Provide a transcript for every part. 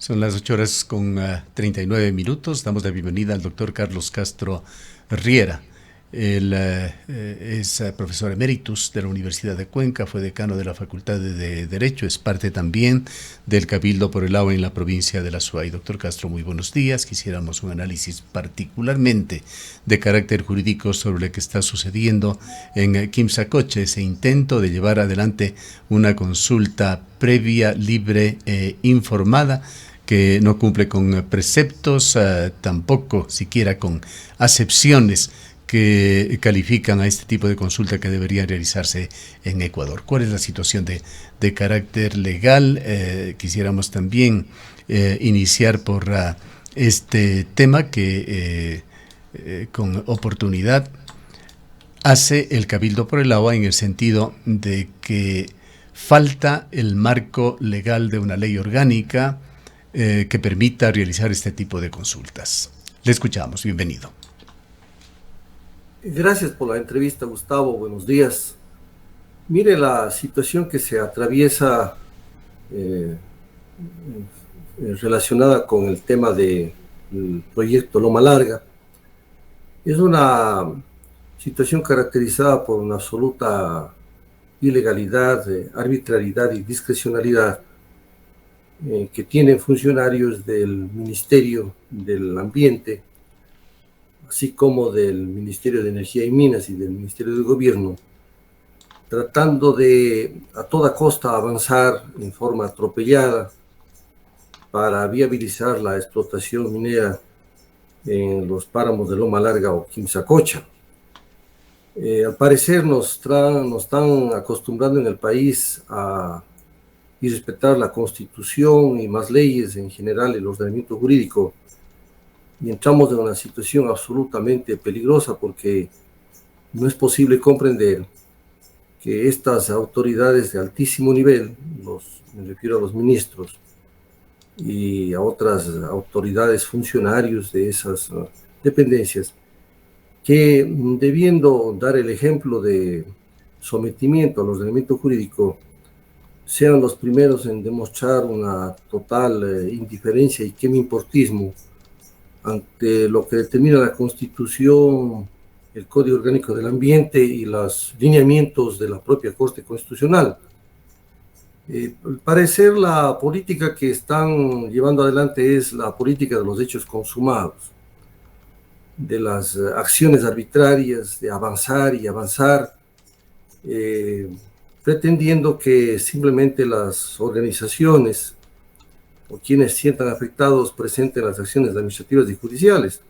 Son las 8 horas con 39 minutos. Damos la bienvenida al doctor Carlos Castro Riera. Él es profesor emeritus de la Universidad de Cuenca, fue decano de la Facultad de Derecho, es parte también del Cabildo por el Agua en la provincia de la Suay. Doctor Castro, muy buenos días. Quisiéramos un análisis particularmente de carácter jurídico sobre lo que está sucediendo en Quimsacoche, ese intento de llevar adelante una consulta previa, libre e informada, que no cumple con preceptos, tampoco siquiera con acepciones que califican a este tipo de consulta que debería realizarse en Ecuador. ¿Cuál es la situación de carácter legal? Quisiéramos también iniciar por este tema que con oportunidad hace el Cabildo por el Agua, en el sentido de que falta el marco legal de una ley orgánica que permita realizar este tipo de consultas. Le escuchamos, bienvenido. Gracias por la entrevista, Gustavo. Buenos días. Mire, la situación que se atraviesa relacionada con el tema del proyecto Loma Larga es una situación caracterizada por una absoluta ilegalidad, arbitrariedad y discrecionalidad que tienen funcionarios del Ministerio del Ambiente, así como del Ministerio de Energía y Minas y del Ministerio de Gobierno, tratando de a toda costa avanzar en forma atropellada para viabilizar la explotación minera en los páramos de Loma Larga o Quimsacocha. Al parecer nos están acostumbrando en el país a irrespetar la Constitución y más leyes en general, el ordenamiento jurídico, y entramos en una situación absolutamente peligrosa porque no es posible comprender que estas autoridades de altísimo nivel, me refiero a los ministros y a otras autoridades, funcionarios de esas dependencias, que debiendo dar el ejemplo de sometimiento al ordenamiento jurídico, sean los primeros en demostrar una total indiferencia y quemimportismo ante lo que determina la Constitución, el Código Orgánico del Ambiente y los lineamientos de la propia Corte Constitucional. Al parecer, la política que están llevando adelante es la política de los hechos consumados, de las acciones arbitrarias, de avanzar y avanzar, pretendiendo que simplemente las organizaciones o quienes sientan afectados presenten las acciones administrativas y judiciales.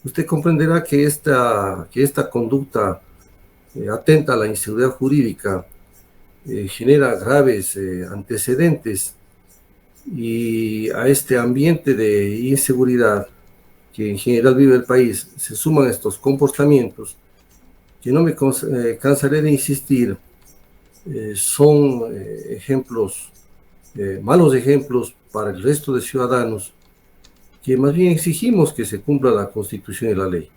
Usted comprenderá que esta conducta atenta a la inseguridad jurídica, genera graves antecedentes, y a este ambiente de inseguridad que en general vive el país se suman estos comportamientos que no me cansaré de insistir, son ejemplos, malos ejemplos para el resto de ciudadanos, que más bien exigimos que se cumpla la Constitución y la ley.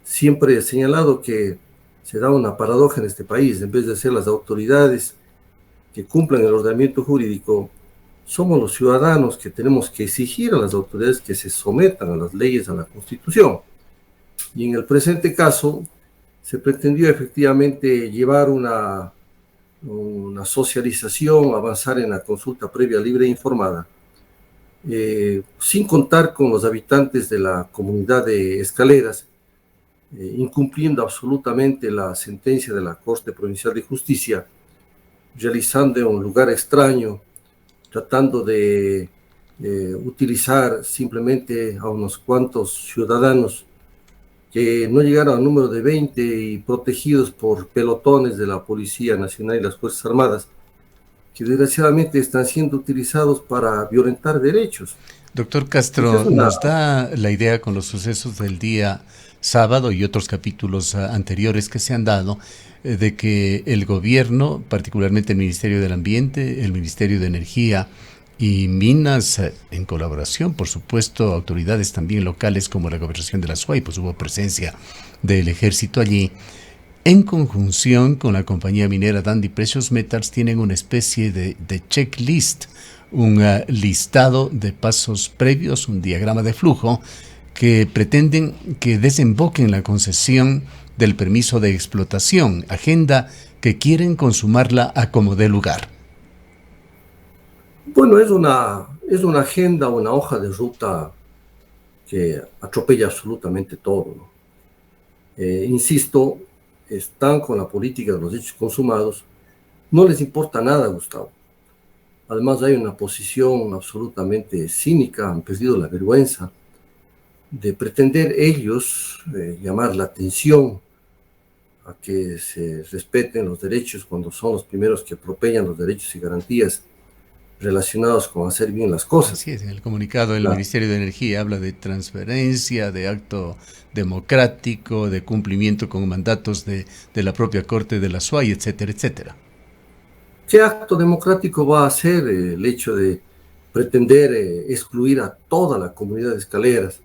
Siempre he señalado que se da una paradoja en este país. En vez de ser las autoridades que cumplan el ordenamiento jurídico, somos los ciudadanos que tenemos que exigir a las autoridades que se sometan a las leyes, a la Constitución. Y en el presente caso, se pretendió efectivamente llevar una socialización, avanzar en la consulta previa, libre e informada, sin contar con los habitantes de la comunidad de Escaleras, incumpliendo absolutamente la sentencia de la Corte Provincial de Justicia, realizando en un lugar extraño, tratando de utilizar simplemente a unos cuantos ciudadanos que no llegaron al número de 20 y protegidos por pelotones de la Policía Nacional y las Fuerzas Armadas, que desgraciadamente están siendo utilizados para violentar derechos. Doctor Castro, nos da la idea con los sucesos del día sábado y otros capítulos anteriores que se han dado, de que el gobierno, particularmente el Ministerio del Ambiente, el Ministerio de Energía y Minas, en colaboración, por supuesto, autoridades también locales como la Gobernación de la Suay, pues hubo presencia del ejército allí, en conjunción con la compañía minera Dundee Precious Metals, tienen una especie de checklist, un listado de pasos previos, un diagrama de flujo que pretenden que desemboque en la concesión del permiso de explotación, agenda que quieren consumarla a como dé lugar. Bueno, es una agenda, una hoja de ruta que atropella absolutamente todo, ¿no? Insisto, están con la política de los derechos consumados, no les importa nada, Gustavo. Además hay una posición absolutamente cínica, han perdido la vergüenza de pretender ellos llamar la atención a que se respeten los derechos cuando son los primeros que atropellan los derechos y garantías relacionados con hacer bien las cosas. Así es, en el comunicado del Ministerio de Energía habla de transferencia, de acto democrático, de cumplimiento con mandatos de la propia Corte de la SUAY, etcétera, etcétera. ¿Qué acto democrático va a hacer el hecho de pretender excluir a toda la comunidad de escaleras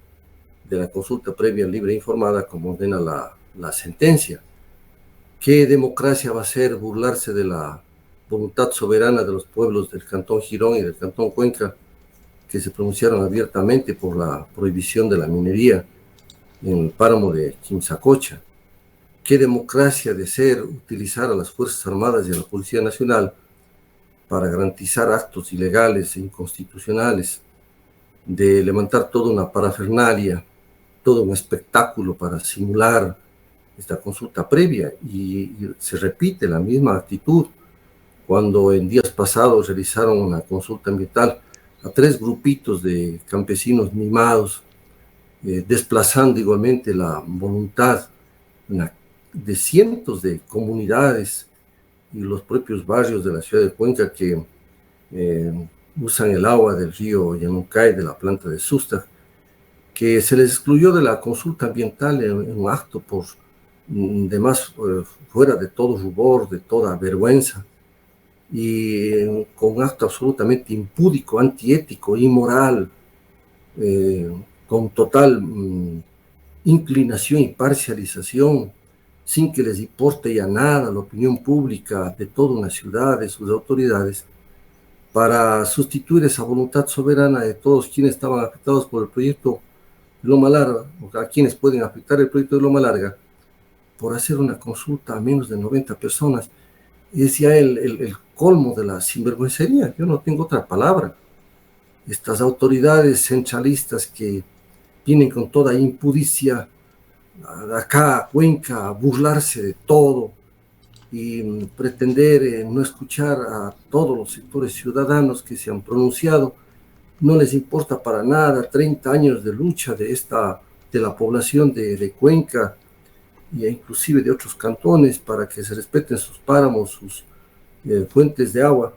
de la consulta previa libre e informada como ordena la sentencia? ¿Qué democracia va a ser burlarse de la voluntad soberana de los pueblos del Cantón Girón y del Cantón Cuenca, que se pronunciaron abiertamente por la prohibición de la minería en el páramo de Quimsacocha? ¿Qué democracia de ser utilizar a las Fuerzas Armadas y a la Policía Nacional para garantizar actos ilegales e inconstitucionales, de levantar toda una parafernalia, todo un espectáculo para simular esta consulta previa? Y se repite la misma actitud cuando en días pasados realizaron una consulta ambiental a 3 grupitos de campesinos mimados, desplazando igualmente la voluntad de cientos de comunidades y los propios barrios de la ciudad de Cuenca que usan el agua del río Yanucay, de la planta de Susta, que se les excluyó de la consulta ambiental en un acto por demás fuera de todo rubor, de toda vergüenza, y con un acto absolutamente impúdico, antiético, inmoral, con total inclinación y parcialización, sin que les importe ya nada la opinión pública de toda una ciudad, de sus autoridades, para sustituir esa voluntad soberana de todos quienes estaban afectados por el proyecto de Loma Larga, o a quienes pueden afectar el proyecto de Loma Larga, por hacer una consulta a menos de 90 personas. Es ya el colmo de la sinvergüencería. Yo no tengo otra palabra. Estas autoridades centralistas que vienen con toda impudicia acá a Cuenca a burlarse de todo y pretender no escuchar a todos los sectores ciudadanos que se han pronunciado. No les importa para nada 30 años de lucha de la población de Cuenca e inclusive de otros cantones para que se respeten sus páramos, sus fuentes de agua.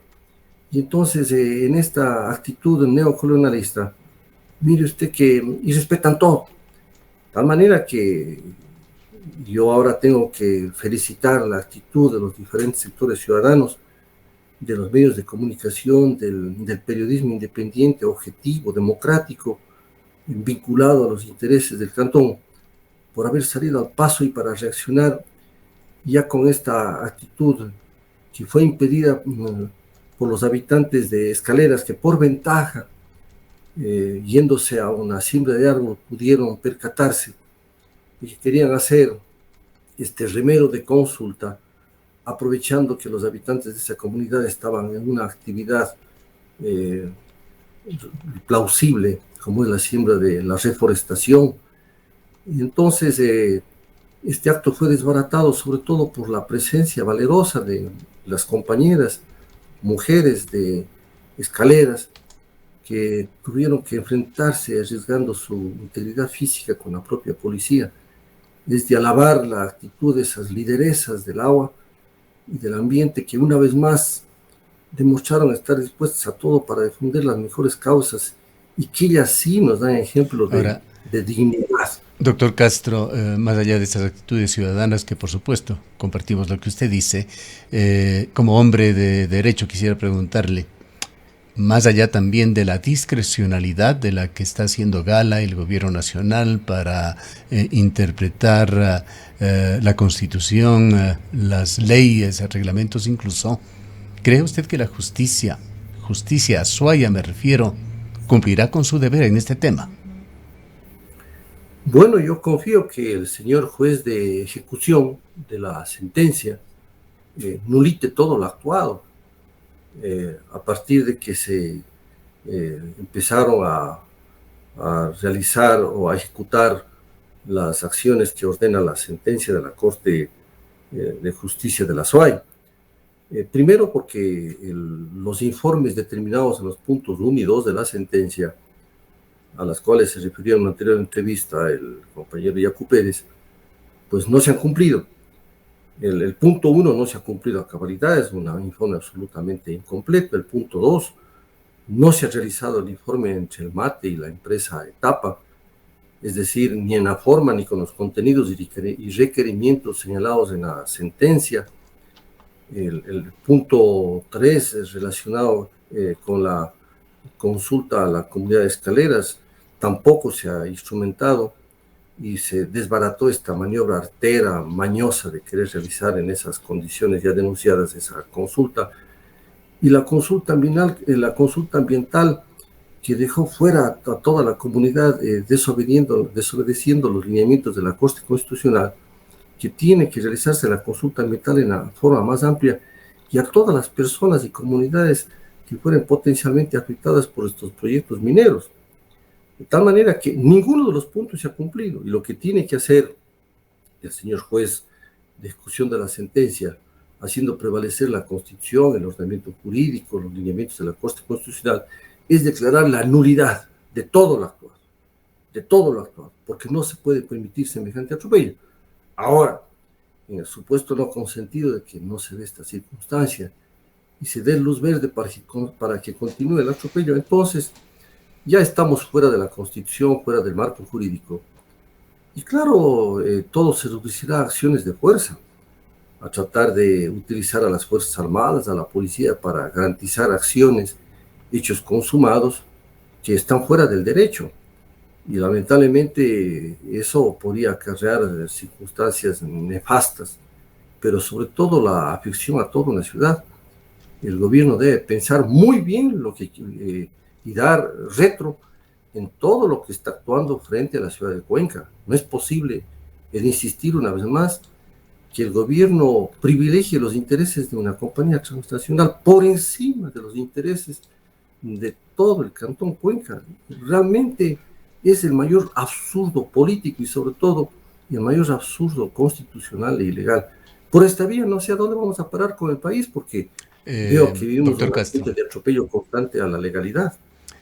Y entonces en esta actitud neocolonialista, mire usted y respetan todo. De tal manera que yo ahora tengo que felicitar la actitud de los diferentes sectores ciudadanos, de los medios de comunicación, del periodismo independiente, objetivo, democrático, vinculado a los intereses del cantón, por haber salido al paso y para reaccionar ya con esta actitud que fue impedida por los habitantes de Escaleras, que por ventaja, yéndose a una siembra de árbol, pudieron percatarse y que querían hacer este remero de consulta, aprovechando que los habitantes de esa comunidad estaban en una actividad plausible, como es la siembra de la reforestación. Y entonces este acto fue desbaratado sobre todo por la presencia valerosa de las compañeras mujeres de Escaleras, que tuvieron que enfrentarse arriesgando su integridad física con la propia policía. Es de alabar la actitud de esas lideresas del agua y del ambiente que una vez más demostraron estar dispuestas a todo para defender las mejores causas y que ellas sí nos dan ejemplo de dignidad. Doctor Castro, más allá de estas actitudes ciudadanas que por supuesto compartimos lo que usted dice, como hombre de derecho quisiera preguntarle, más allá también de la discrecionalidad de la que está haciendo gala el gobierno nacional para interpretar la Constitución, las leyes, reglamentos incluso, ¿cree usted que la justicia Justicia, Azuaya me refiero, cumplirá con su deber en este tema? Bueno, yo confío que el señor juez de ejecución de la sentencia nulite todo lo actuado. A partir de que se empezaron a realizar o a ejecutar las acciones que ordena la sentencia de la Corte de Justicia de la SUAY. Primero porque los informes determinados en los puntos 1 y 2 de la sentencia, a las cuales se refirió en una anterior entrevista el compañero Yacu Pérez, pues no se han cumplido. El punto 1 no se ha cumplido a cabalidad, es un informe absolutamente incompleto. El punto 2, no se ha realizado el informe entre el MATE y la empresa Etapa, es decir, ni en la forma ni con los contenidos y requerimientos señalados en la sentencia. El punto 3 es relacionado con la consulta a la comunidad de Escaleras, tampoco se ha instrumentado y se desbarató esta maniobra artera, mañosa de querer realizar en esas condiciones ya denunciadas esa consulta. Y la consulta ambiental que dejó fuera a toda la comunidad desobedeciendo los lineamientos de la Corte Constitucional, que tiene que realizarse la consulta ambiental en la forma más amplia y a todas las personas y comunidades que fueran potencialmente afectadas por estos proyectos mineros. De tal manera que ninguno de los puntos se ha cumplido y lo que tiene que hacer el señor juez de ejecución de la sentencia, haciendo prevalecer la Constitución, el ordenamiento jurídico, los lineamientos de la Corte Constitucional, es declarar la nulidad de todo lo actual, porque no se puede permitir semejante atropello. Ahora, en el supuesto no consentido de que no se dé esta circunstancia y se dé luz verde para que continúe el atropello, entonces ya estamos fuera de la Constitución, fuera del marco jurídico. Y claro, todo se reducirá a acciones de fuerza, a tratar de utilizar a las Fuerzas Armadas, a la policía, para garantizar acciones, hechos consumados que están fuera del derecho. Y lamentablemente eso podría acarrear circunstancias nefastas, pero sobre todo la afección a toda una ciudad. El gobierno debe pensar muy bien y dar retro en todo lo que está actuando frente a la ciudad de Cuenca. No es posible, insistir una vez más, que el gobierno privilegie los intereses de una compañía transnacional por encima de los intereses de todo el Cantón Cuenca. Realmente es el mayor absurdo político y sobre todo el mayor absurdo constitucional e ilegal. Por esta vía no sé a dónde vamos a parar con el país, porque veo que vivimos un ambiente de atropello constante a la legalidad.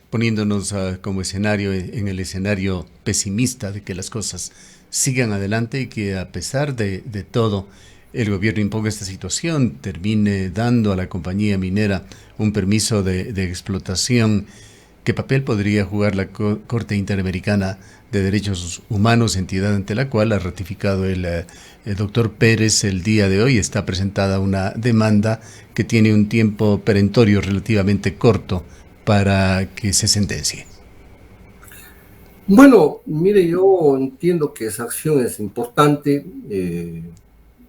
Poniéndonos como escenario, en el escenario pesimista de que las cosas sigan adelante y que a pesar de todo el gobierno imponga esta situación, termine dando a la compañía minera un permiso de explotación. ¿Qué papel podría jugar la Corte Interamericana de Derechos Humanos, entidad ante la cual ha ratificado el doctor Pérez el día de hoy? Está presentada una demanda que tiene un tiempo perentorio relativamente corto para que se sentencie. Bueno, mire, yo entiendo que esa acción es importante,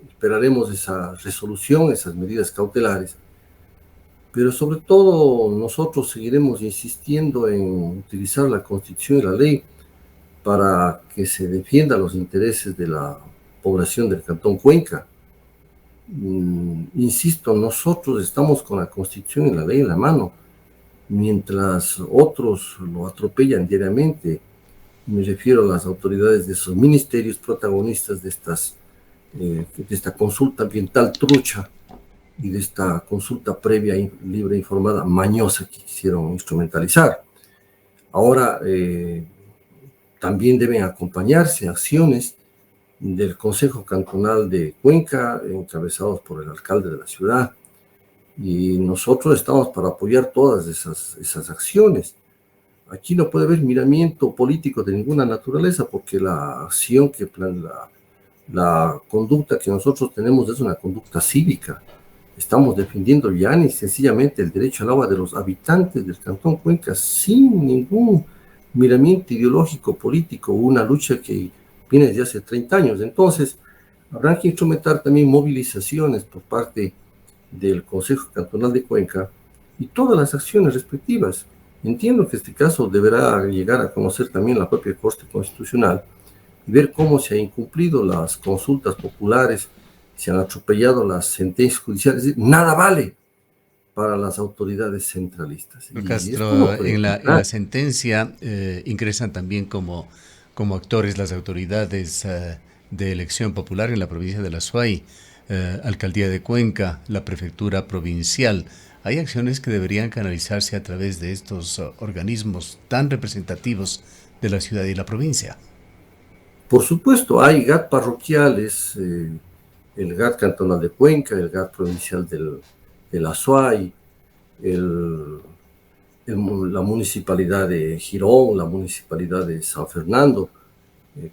esperaremos esa resolución, esas medidas cautelares, pero sobre todo nosotros seguiremos insistiendo en utilizar la Constitución y la ley para que se defiendan los intereses de la población del Cantón Cuenca. Insisto, nosotros estamos con la Constitución y la ley en la mano, mientras otros lo atropellan diariamente. Me refiero a las autoridades de esos ministerios protagonistas de esta consulta ambiental trucha y de esta consulta previa, libre, informada, mañosa que quisieron instrumentalizar. Ahora, también deben acompañarse acciones del Consejo Cantonal de Cuenca, encabezados por el alcalde de la ciudad, y nosotros estamos para apoyar todas esas acciones. Aquí no puede haber miramiento político de ninguna naturaleza, porque la acción la conducta que nosotros tenemos es una conducta cívica. Estamos defendiendo ya ni sencillamente el derecho al agua de los habitantes del Cantón Cuenca sin ningún miramiento ideológico, político, una lucha que viene desde hace 30 años. Entonces, habrá que instrumentar también movilizaciones por parte del Consejo Cantonal de Cuenca y todas las acciones respectivas. Entiendo que este caso deberá llegar a conocer también la propia Corte Constitucional y ver cómo se han incumplido las consultas populares, se han atropellado las sentencias judiciales. Es decir, nada vale para las autoridades centralistas. Y esto no Castro, puede en la continuar. sentencia ingresan también como actores las autoridades de elección popular en la provincia de La Suay, Alcaldía de Cuenca, la Prefectura Provincial. Hay acciones que deberían canalizarse a través de estos organismos tan representativos de la ciudad y la provincia. Por supuesto, hay GAT parroquiales, el GAT cantonal de Cuenca, el GAT provincial de La Suay, el, la municipalidad de Girón, la municipalidad de San Fernando,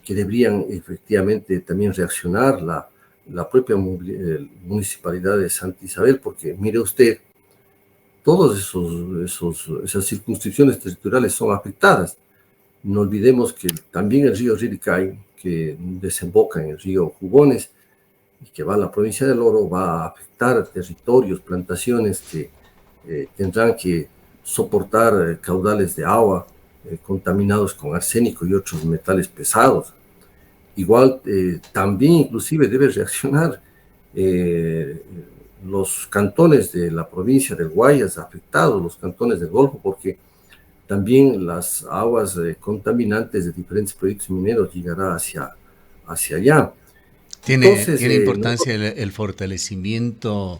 que deberían efectivamente también reaccionar, la propia municipalidad de Santa Isabel, porque mire usted, todas esas circunscripciones territoriales son afectadas. No olvidemos que también el río Riricay, que desemboca en el río Jugones y que va a la provincia del Oro, va a afectar territorios, plantaciones que tendrán que soportar caudales de agua contaminados con arsénico y otros metales pesados. Igual también inclusive debe reaccionar los cantones de la provincia del Guayas afectados, los cantones del Golfo, porque también las aguas contaminantes de diferentes proyectos mineros llegará hacia allá. Entonces, Tiene importancia el fortalecimiento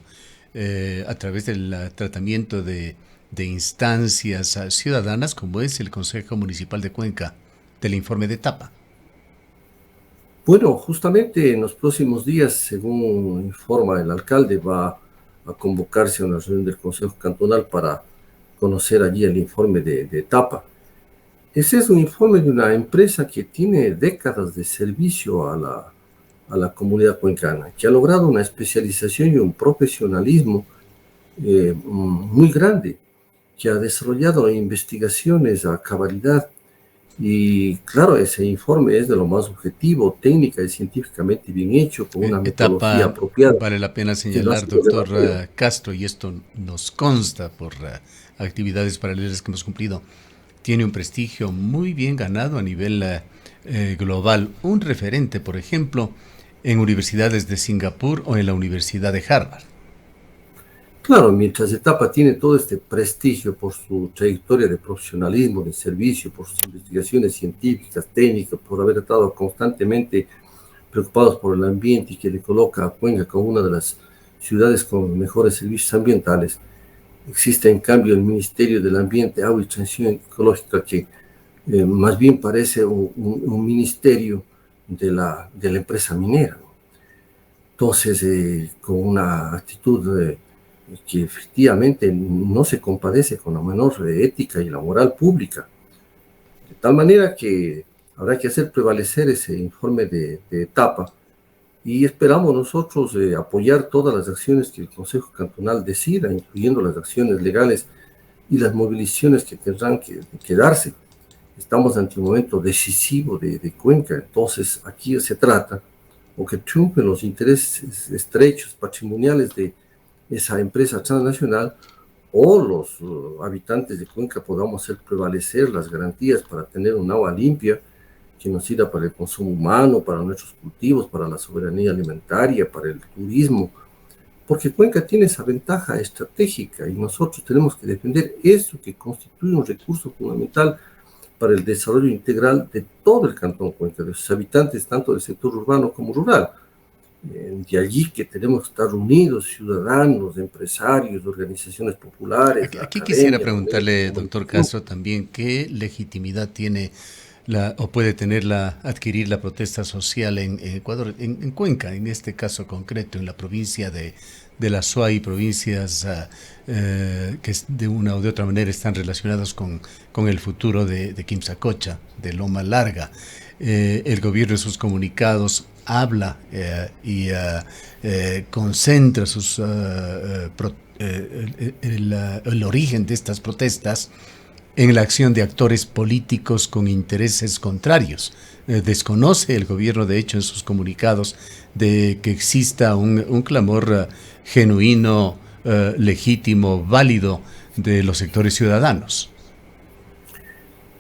a través del tratamiento de instancias ciudadanas como es el Consejo Municipal de Cuenca del informe de etapa. bueno, justamente en los próximos días, según informa el alcalde, va a convocarse a una reunión del Consejo Cantonal para conocer allí el informe de etapa. Ese es un informe de una empresa que tiene décadas de servicio a la comunidad cuencana, que ha logrado una especialización y un profesionalismo muy grande, que ha desarrollado investigaciones a cabalidad. Y claro, ese informe es de lo más objetivo, técnica y científicamente bien hecho, con una metodología Etapa, apropiada, vale la pena que no ha señalar, sido doctor debatido. Castro, y esto nos consta por actividades paralelas que hemos cumplido, tiene un prestigio muy bien ganado a nivel global. Un referente, por ejemplo, en universidades de Singapur o en la Universidad de Harvard. Claro, mientras Etapa tiene todo este prestigio por su trayectoria de profesionalismo, de servicio, por sus investigaciones científicas, técnicas, por haber estado constantemente preocupados por el ambiente y que le coloca a Cuenca como una de las ciudades con mejores servicios ambientales, existe en cambio el Ministerio del Ambiente, Agua y Transición Ecológica, que más bien parece un ministerio de la empresa minera. Entonces, con una actitud que efectivamente no se compadece con la menor ética y la moral pública. De tal manera que habrá que hacer prevalecer ese informe de etapa y esperamos nosotros apoyar todas las acciones que el Consejo Cantonal decida, incluyendo las acciones legales y las movilizaciones que tendrán que darse. Estamos ante un momento decisivo de Cuenca, entonces aquí se trata o que triunfen los intereses estrechos, patrimoniales de esa empresa transnacional o los habitantes de Cuenca podamos hacer prevalecer las garantías para tener un agua limpia que nos sirva para el consumo humano, para nuestros cultivos, para la soberanía alimentaria, para el turismo, porque Cuenca tiene esa ventaja estratégica y nosotros tenemos que defender eso que constituye un recurso fundamental para el desarrollo integral de todo el Cantón Cuenca, de sus habitantes, tanto del sector urbano como rural. De allí que tenemos que estar unidos, ciudadanos, empresarios, organizaciones populares, la Aquí quisiera academia, los medios de preguntarle, doctor comunicación. Castro, también qué legitimidad tiene o puede tener adquirir la protesta social en Ecuador, en Cuenca, en este caso concreto, en la provincia de la Suay, provincias que de una o de otra manera están relacionadas con el futuro de Quimsacocha, de Loma Larga. El gobierno en sus comunicados habla y concentra el origen de estas protestas en la acción de actores políticos con intereses contrarios. Desconoce el gobierno, de hecho, en sus comunicados, de que exista un clamor genuino, legítimo, válido de los sectores ciudadanos.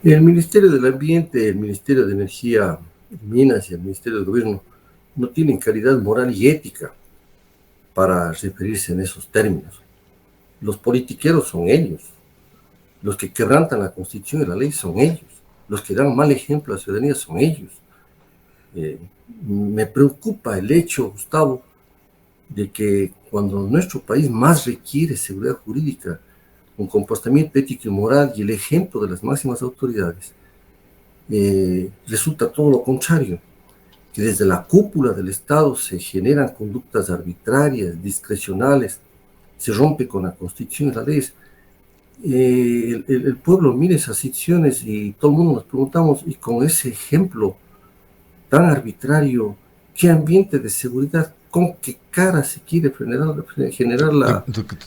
El Ministerio del Ambiente, el Ministerio de Energía y Minas y el Ministerio del Gobierno no tienen calidad moral y ética para referirse en esos términos. Los politiqueros son ellos, los que quebrantan la Constitución y la ley son ellos, los que dan mal ejemplo a la ciudadanía son ellos. Me preocupa el hecho, Gustavo, de que cuando nuestro país más requiere seguridad jurídica, un comportamiento ético y moral y el ejemplo de las máximas autoridades, resulta todo lo contrario, que desde la cúpula del Estado se generan conductas arbitrarias, discrecionales, se rompe con la Constitución y las leyes. El pueblo mira esas situaciones y todo el mundo nos preguntamos, y con ese ejemplo tan arbitrario, ¿qué ambiente de seguridad, con qué cara se quiere generar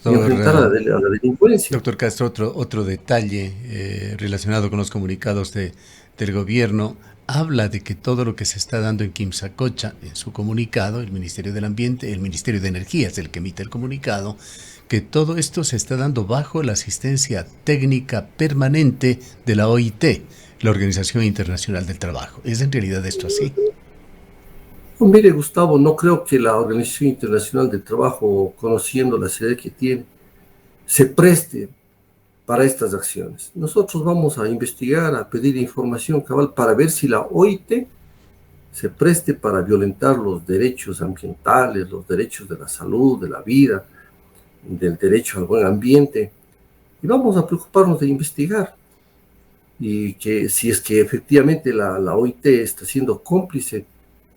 enfrentar a la delincuencia? Doctor Castro, otro detalle relacionado con los comunicados del gobierno, habla de que todo lo que se está dando en Quimsacocha, en su comunicado, el Ministerio del Ambiente, el Ministerio de Energía es el que emite el comunicado, que todo esto se está dando bajo la asistencia técnica permanente de la OIT, la Organización Internacional del Trabajo. ¿Es en realidad esto así? No, mire, Gustavo, no creo que la Organización Internacional del Trabajo, conociendo la seriedad que tiene, se preste para estas acciones. Nosotros vamos a investigar, a pedir información cabal para ver si la OIT se preste para violentar los derechos ambientales, los derechos de la salud, de la vida, del derecho al buen ambiente, y vamos a preocuparnos de investigar, y que si es que efectivamente la OIT está siendo cómplice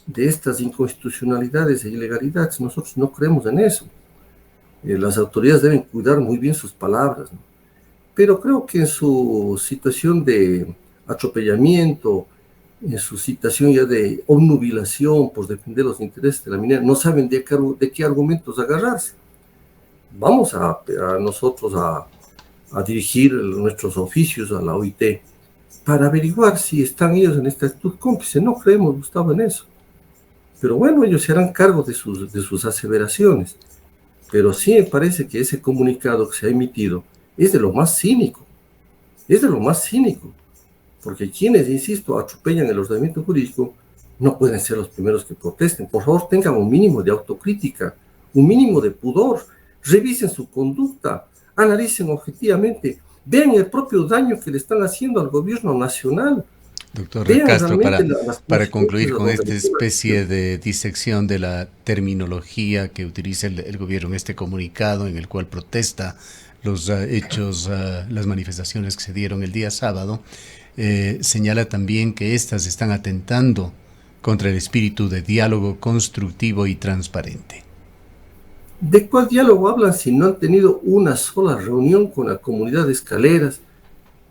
de estas inconstitucionalidades e ilegalidades, nosotros no creemos en eso. Las autoridades deben cuidar muy bien sus palabras, ¿no? Pero creo que en su situación de atropellamiento, en su situación ya de obnubilación por defender los intereses de la minera, no saben de qué argumentos agarrarse. Vamos a nosotros a dirigir nuestros oficios a la OIT para averiguar si están ellos en esta actitud cómplice. No creemos, Gustavo, en eso. Pero bueno, ellos se harán cargo de sus aseveraciones. Pero sí me parece que ese comunicado que se ha emitido es de lo más cínico. Es de lo más cínico. Porque quienes, insisto, atropellan el ordenamiento jurídico no pueden ser los primeros que protesten. Por favor, tengan un mínimo de autocrítica, un mínimo de pudor. Revisen su conducta, analicen objetivamente, vean el propio daño que le están haciendo al gobierno nacional. Doctor Castro, para concluir con esta especie de disección de la terminología que utiliza el gobierno en este comunicado, en el cual protesta los hechos, las manifestaciones que se dieron el día sábado, señala también que estas están atentando contra el espíritu de diálogo constructivo y transparente. ¿De cuál diálogo hablan si no han tenido una sola reunión con la comunidad de Escaleras?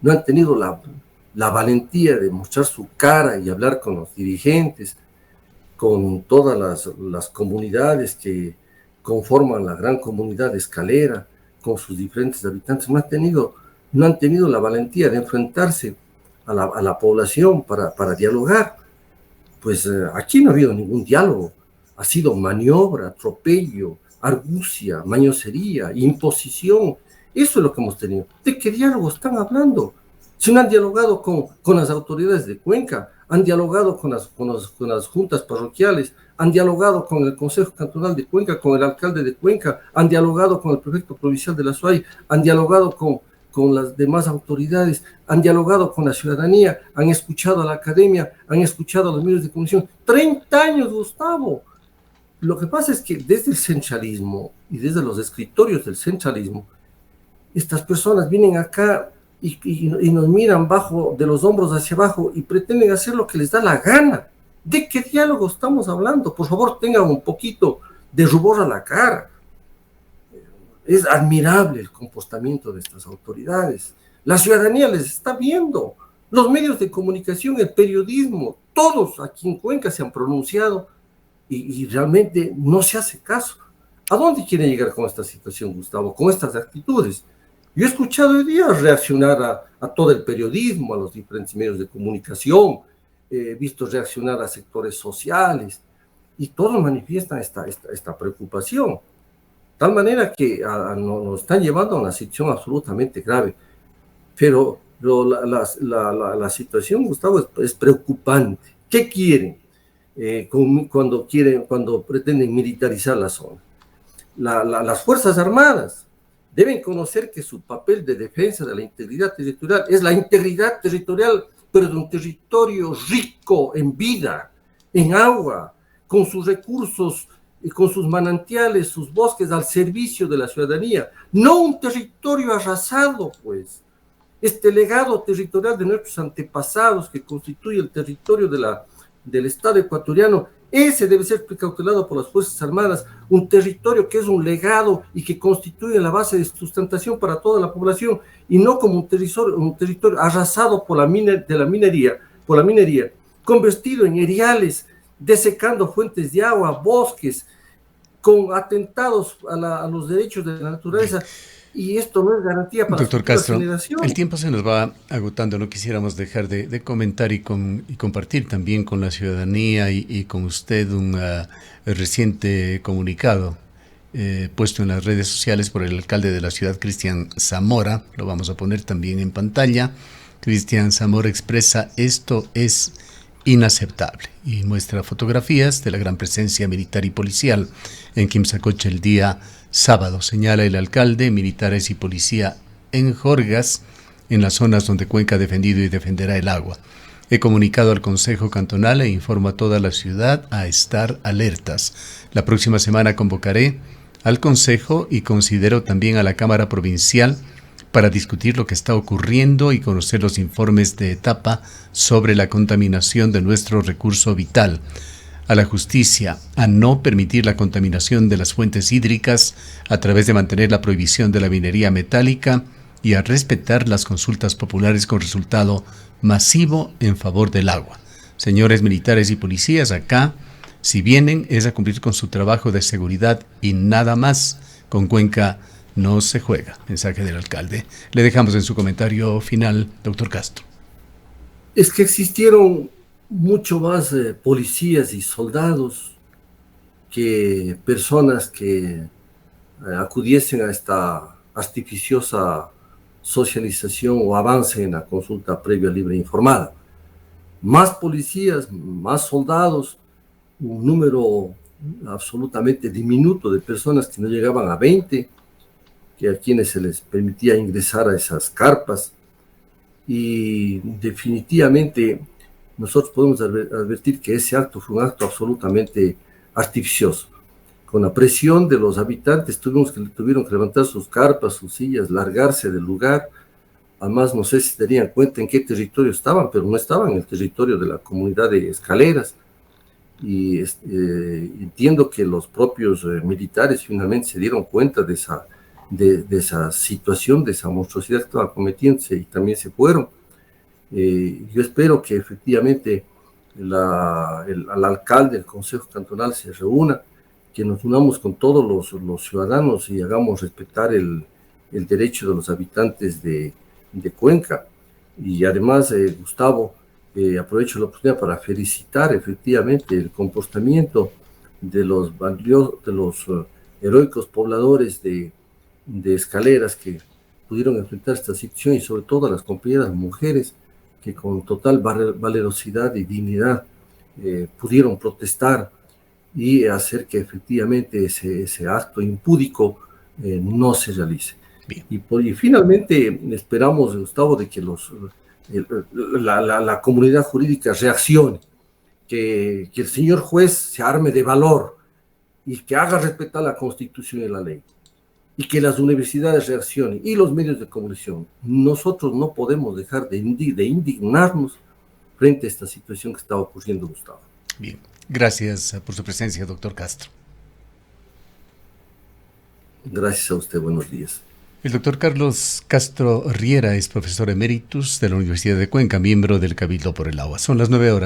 No han tenido la valentía de mostrar su cara y hablar con los dirigentes, con todas las comunidades que conforman la gran comunidad de Escalera, con sus diferentes habitantes. No han tenido la valentía de enfrentarse a la población para dialogar. Pues aquí no ha habido ningún diálogo. Ha sido maniobra, atropello, argucia, mañosería, imposición. Eso es lo que hemos tenido. ¿De qué diálogo están hablando? Si no han dialogado con las autoridades de Cuenca, han dialogado con las juntas parroquiales, han dialogado con el Consejo Cantonal de Cuenca, con el alcalde de Cuenca, han dialogado con el prefecto provincial de la SUAY, han dialogado con las demás autoridades, han dialogado con la ciudadanía, han escuchado a la academia, han escuchado a los medios de comunicación. 30 años, Gustavo. Lo que pasa es que desde el centralismo y desde los escritorios del centralismo, estas personas vienen acá y nos miran de los hombros hacia abajo y pretenden hacer lo que les da la gana. ¿De qué diálogo estamos hablando? Por favor, tengan un poquito de rubor a la cara. Es admirable el comportamiento de estas autoridades. La ciudadanía les está viendo. Los medios de comunicación, el periodismo, todos aquí en Cuenca se han pronunciado y realmente no se hace caso. ¿A dónde quieren llegar con esta situación, Gustavo? Con estas actitudes. Yo he escuchado hoy día reaccionar a todo el periodismo, a los diferentes medios de comunicación, he visto reaccionar a sectores sociales y todos manifiestan esta preocupación. Tal manera que nos están llevando a una situación absolutamente grave. Pero la situación, Gustavo, es preocupante. ¿Qué quieren? Cuando pretenden militarizar la zona. Las Fuerzas Armadas deben conocer que su papel de defensa de la integridad territorial es la integridad territorial, pero de un territorio rico en vida, en agua, con sus recursos, con sus manantiales, sus bosques al servicio de la ciudadanía, no un territorio arrasado, pues. Este legado territorial de nuestros antepasados que constituye el territorio del Estado ecuatoriano, ese debe ser precautelado por las Fuerzas Armadas, un territorio que es un legado y que constituye la base de sustentación para toda la población, y no como un territorio arrasado por la minería, convertido en eriales, desecando fuentes de agua, bosques, con atentados a los derechos de la naturaleza. Y esto no es garantía para Doctor Castro, generación. el tiempo se nos va agotando, no quisiéramos dejar de comentar y compartir también con la ciudadanía y con usted un reciente comunicado puesto en las redes sociales por el alcalde de la ciudad, Cristian Zamora. Lo vamos a poner también en pantalla. Cristian Zamora expresa: esto es inaceptable, y muestra fotografías de la gran presencia militar y policial en Quimsacocha el día sábado. Señala el alcalde: militares y policía en Jorgas, en las zonas donde Cuenca ha defendido y defenderá el agua. He comunicado al Consejo Cantonal e informo a toda la ciudad a estar alertas. La próxima semana convocaré al Consejo y considero también a la Cámara Provincial para discutir lo que está ocurriendo y conocer los informes de etapa sobre la contaminación de nuestro recurso vital. A la justicia a no permitir la contaminación de las fuentes hídricas a través de mantener la prohibición de la minería metálica y a respetar las consultas populares con resultado masivo en favor del agua. Señores militares y policías, acá, si vienen, es a cumplir con su trabajo de seguridad y nada más. Con Cuenca no se juega. Mensaje del alcalde. Le dejamos en su comentario final, doctor Castro. Es que existieron mucho más policías y soldados que personas que acudiesen a esta artificiosa socialización o avance en la consulta previa, libre e informada. Más policías, más soldados, un número absolutamente diminuto de personas que no llegaban a 20, que a quienes se les permitía ingresar a esas carpas. Y definitivamente nosotros podemos advertir que ese acto fue un acto absolutamente artificioso. Con la presión de los habitantes tuvieron que levantar sus carpas, sus sillas, largarse del lugar. Además, no sé si se darían cuenta en qué territorio estaban, pero no estaban en el territorio de la comunidad de Escaleras. Y entiendo que los propios militares finalmente se dieron cuenta de esa situación, de esa monstruosidad que estaba cometiéndose, y también se fueron. Yo espero que efectivamente al alcalde, el Consejo Cantonal se reúna, que nos unamos con todos los ciudadanos y hagamos respetar el derecho de los habitantes de Cuenca. Y además, Gustavo, aprovecho la oportunidad para felicitar efectivamente el comportamiento de los heroicos pobladores de Escaleras que pudieron enfrentar esta situación, y sobre todo a las compañeras mujeres que con total valerosidad y dignidad pudieron protestar y hacer que efectivamente ese acto impúdico no se realice. Y finalmente esperamos, Gustavo, de que la comunidad jurídica reaccione, que el señor juez se arme de valor y que haga respetar la Constitución y la ley, y que las universidades reaccionen y los medios de comunicación. Nosotros no podemos dejar de indignarnos frente a esta situación que está ocurriendo, Gustavo. Bien, gracias por su presencia, doctor Castro. Gracias a usted, buenos días. El doctor Carlos Castro Riera es profesor emeritus de la Universidad de Cuenca, miembro del Cabildo por el Agua. Son las 9 horas.